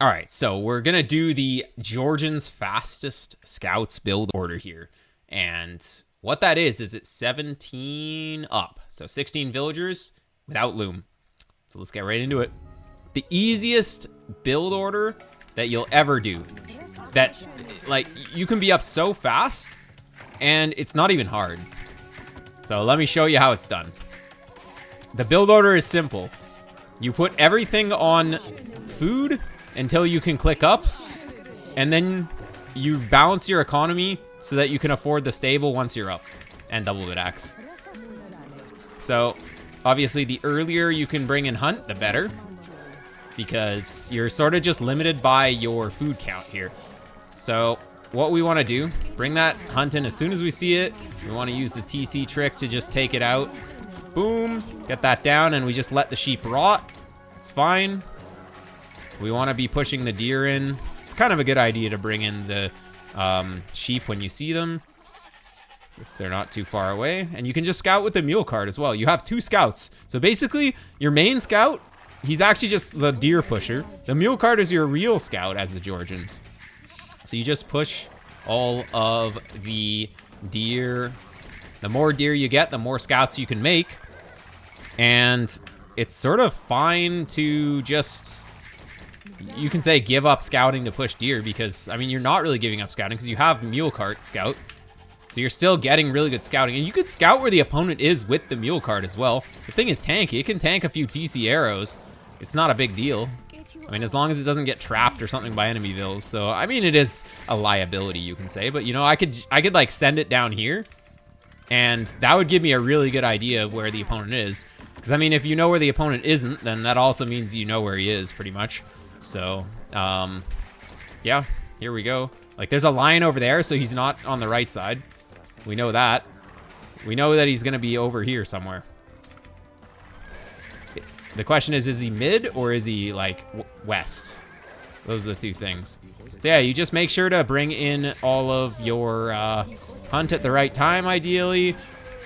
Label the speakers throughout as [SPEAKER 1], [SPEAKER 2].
[SPEAKER 1] All right, so we're going to do the Georgians fastest scouts build order here. And what that is it's 17 up. So 16 villagers without loom. So let's get right into it. The easiest build order that you'll ever do. That, like, you can be up so fast, and it's not even hard. So let me show you how it's done. The build order is simple. You put everything on food until you can click up, and then you balance your economy so that you can afford the stable once you're up, and double bit axe. So obviously the earlier you can bring in hunt, the better, because you're sort of just limited by your food count here. So what we want to do, bring that hunt in as soon as we see it. We want to use the TC trick to just take it out. Boom, get that down, and we just let the sheep rot. It's fine. We want to be pushing the deer in. It's kind of a good idea to bring in the sheep when you see them, if they're not too far away. And you can just scout with the mule cart as well. You have 2 scouts. So basically, your main scout, he's actually just the deer pusher. The mule cart is your real scout as the Georgians. So you just push all of the deer. The more deer you get, the more scouts you can make. And it's sort of fine to just, you can say, give up scouting to push deer, because, I mean, you're not really giving up scouting because you have mule cart scout. So you're still getting really good scouting. And you could scout where the opponent is with the mule cart as well. The thing is tanky. It can tank a few TC arrows. It's not a big deal. I mean, as long as it doesn't get trapped or something by enemy vills. So, I mean, it is a liability, you can say. But, you know, I could like send it down here, and that would give me a really good idea of where the opponent is. Because, I mean, if you know where the opponent isn't, then that also means you know where he is, pretty much. So, yeah, here we go. Like, there's a lion over there, so he's not on the right side. We know that. We know that he's going to be over here somewhere. The question is he mid or is he, like, west? Those are the 2 things. So, yeah, you just make sure to bring in all of your hunt at the right time, ideally.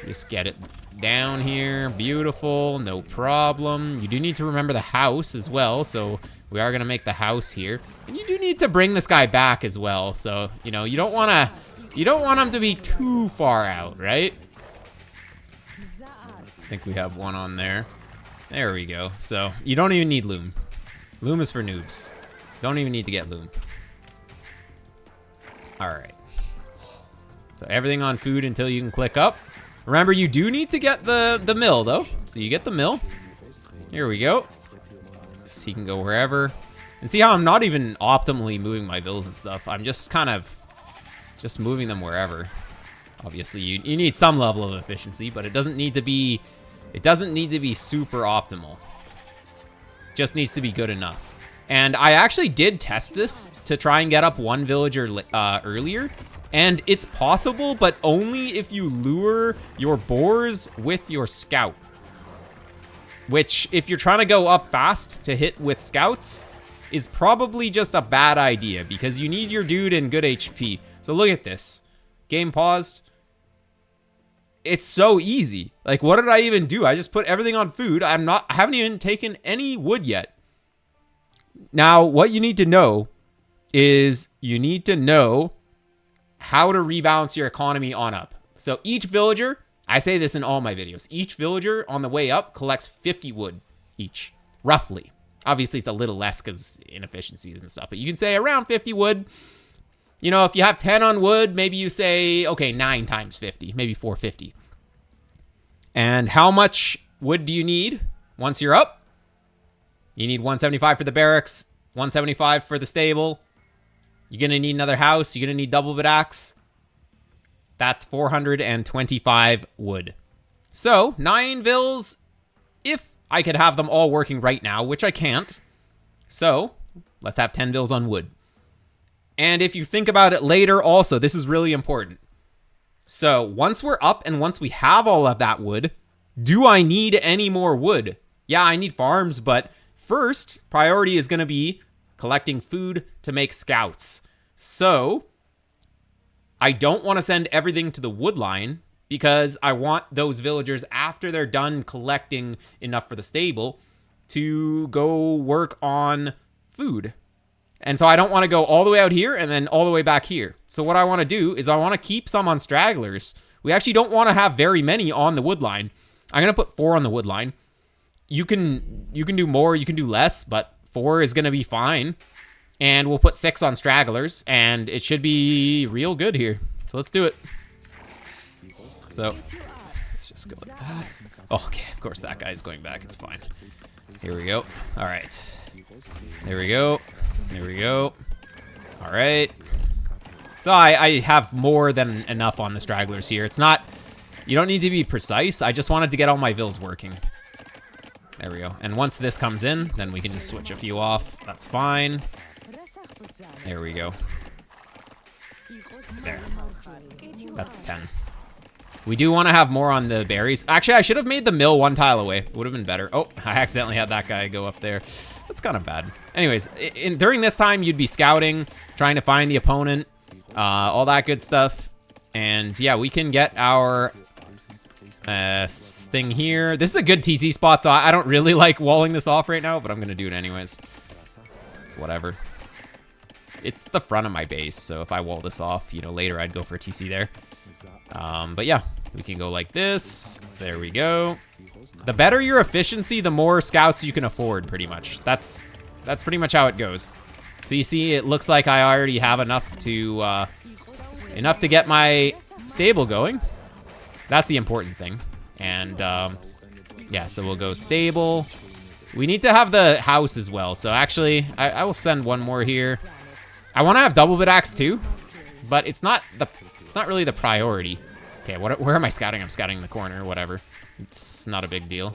[SPEAKER 1] Just get it down here. Beautiful. No problem. You do need to remember the house as well, so we are going to make the house here. And you do need to bring this guy back as well, so, you know, you don't want him to be too far out, right? I think we have one on there. There we go. So you don't even need loom. Loom is for noobs. Don't even need to get loom. All right. So everything on food until you can click up. Remember, you do need to get the mill, though. So you get the mill. Here we go. So he can go wherever. And see how I'm not even optimally moving my vills and stuff. I'm just kind of just moving them wherever. Obviously, you need some level of efficiency, but it doesn't need to be super optimal. Just needs to be good enough. And I actually did test this to try and get up 1 villager earlier. And it's possible, but only if you lure your boars with your scout. Which, if you're trying to go up fast to hit with scouts, is probably just a bad idea, because you need your dude in good HP. So look at this. Game paused. It's so easy. Like, what did I even do? I just put everything on food. I haven't even taken any wood yet. Now, what you need to know is you need to know how to rebalance your economy on up. So each villager, I say this in all my videos, each villager on the way up collects 50 wood each, roughly. Obviously, it's a little less because inefficiencies and stuff, but you can say around 50 wood. You know, if you have 10 on wood, maybe you say, okay, 9 times 50, maybe 450. And how much wood do you need once you're up? You need 175 for the barracks, 175 for the stable. You're going to need another house. You're going to need double bit axe. That's 425 wood. So, 9 vills, if I could have them all working right now, which I can't. So, let's have 10 vills on wood. And if you think about it later also, this is really important. So, once we're up and once we have all of that wood, do I need any more wood? Yeah, I need farms, but first, priority is going to be collecting food to make scouts. So, I don't want to send everything to the wood line because I want those villagers, after they're done collecting enough for the stable, to go work on food. And so I don't want to go all the way out here and then all the way back here. So what I want to do is I want to keep some on stragglers. We actually don't want to have very many on the wood line. I'm going to put 4 on the wood line. You can do more, you can do less, but 4 is going to be fine. And we'll put 6 on stragglers, and it should be real good here. So let's do it. So let's just go like that. Oh, okay, of course that guy's going back. It's fine. Here we go. All right. There we go. There we go. All right. So I have more than enough on the stragglers here. It's not, you don't need to be precise. I just wanted to get all my vills working. There we go. And once this comes in, then we can just switch a few off. That's fine. There we go. There. That's 10. We do want to have more on the berries. Actually, I should have made the mill 1 tile away. It would have been better. Oh, I accidentally had that guy go up there. That's kind of bad. Anyways, during this time, you'd be scouting, trying to find the opponent, all that good stuff. And yeah, we can get our thing here. This is a good TC spot, so I don't really like walling this off right now, but I'm going to do it anyways. It's whatever. It's the front of my base, so if I wall this off, you know, later I'd go for a TC there. But yeah, we can go like this. There we go. The better your efficiency, the more scouts you can afford, pretty much. That's pretty much how it goes. So you see, it looks like I already have enough to get my stable going. That's the important thing. And yeah, so we'll go stable. We need to have the house as well. So actually, I will send 1 more here. I want to have double bit axe too, but it's not really the priority. Okay, where am I scouting? I'm scouting the corner, whatever. It's not a big deal.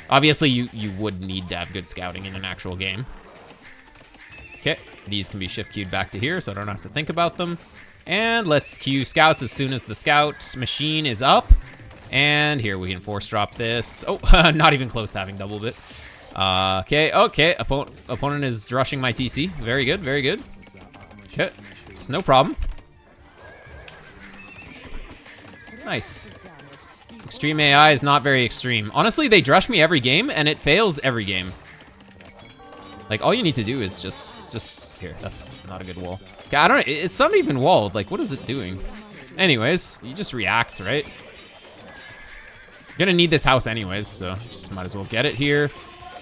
[SPEAKER 1] Obviously, you would need to have good scouting in an actual game. Okay, these can be shift queued back to here, so I don't have to think about them. And let's queue scouts as soon as the scout machine is up. And here we can force drop this. Oh, not even close to having double bit. Okay. Opponent is rushing my TC. Very good, very good. Okay, it's no problem. Nice. Extreme AI is not very extreme. Honestly, they drush me every game, and it fails every game. Like, all you need to do is just here. That's not a good wall. Okay, I don't know. It's not even walled. Like, what is it doing? Anyways, you just react, right? You're gonna need this house anyways, so just might as well get it here.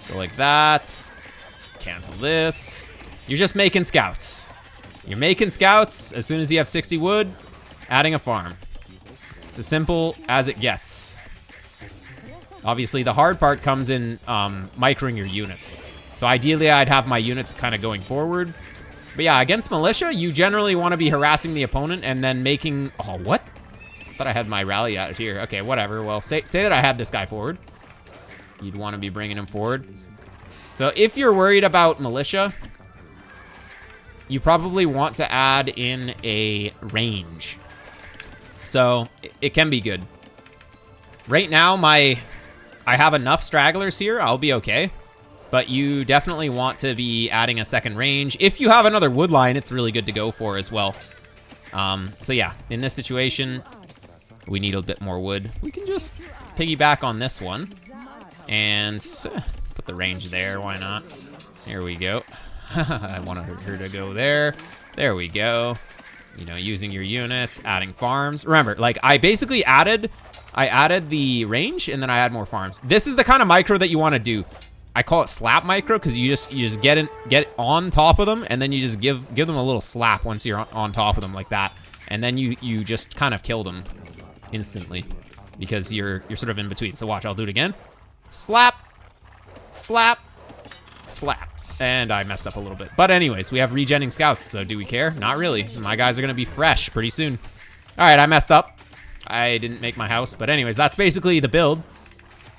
[SPEAKER 1] Go like that. Cancel this. You're just making scouts. You're making scouts as soon as you have 60 wood, adding a farm. It's as simple as it gets. Obviously, the hard part comes in microing your units. So ideally, I'd have my units kind of going forward. But yeah, against militia, you generally want to be harassing the opponent and then making... Oh, what? I thought I had my rally out here. Okay, whatever. Well, say that I had this guy forward. You'd want to be bringing him forward. So if you're worried about militia, you probably want to add in a range. So it can be good. Right now, I have enough stragglers here. I'll be okay. But you definitely want to be adding a second range. If you have another wood line, it's really good to go for as well. So yeah, in this situation, we need a bit more wood. We can just piggyback on this one. And put the range there. Why not? There we go. I wanted her to go there. There we go. You know, using your units, adding farms. Remember, like, I basically added the range, and then I add more farms. This is the kind of micro that you want to do. I call it slap micro because you just get on top of them, and then you just give them a little slap once you're on top of them like that, and then you just kind of kill them instantly because you're sort of in between. So watch, I'll do it again. Slap, slap, slap. And I messed up a little bit. But anyways, we have regenning scouts, so do we care? Not really. My guys are going to be fresh pretty soon. All right, I messed up. I didn't make my house. But anyways, that's basically the build.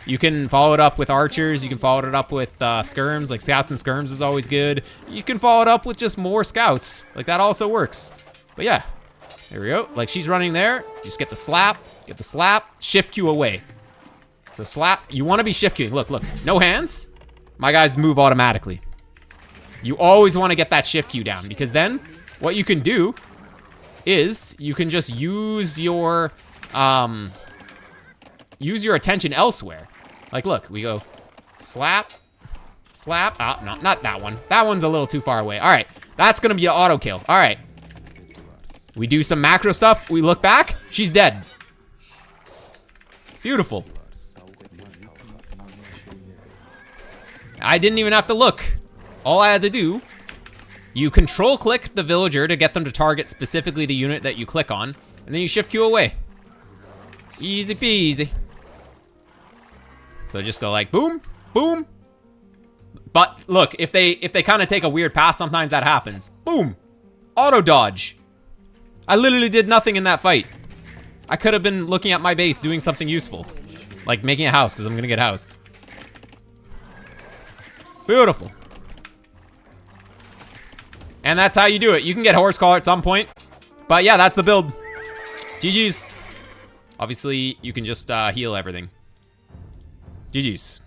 [SPEAKER 1] You can follow it up with archers. You can follow it up with skirms. Like, scouts and skirms is always good. You can follow it up with just more scouts. Like, that also works. But yeah, there we go. Like, she's running there. You just get the slap, shift Q away. So slap, you want to be shift queuing. Look, no hands. My guys move automatically. You always want to get that shift queue down because then what you can do is you can just use your attention elsewhere. Like, look, we go slap, slap. Ah, no, not that one. That one's a little too far away. All right, That's gonna be an auto kill. All right. We do some macro stuff. We look back. She's dead. Beautiful. I didn't even have to look. All I had to do, you control click the villager to get them to target specifically the unit that you click on, and then you shift Q away. Easy peasy. So just go like boom, boom. But look, if they kind of take a weird pass, sometimes that happens. Boom. Auto dodge. I literally did nothing in that fight. I could have been looking at my base doing something useful. Like making a house, because I'm going to get housed. Beautiful. And that's how you do it. You can get horse collar at some point. But yeah, that's the build. GG's. Obviously, you can just heal everything. GG's.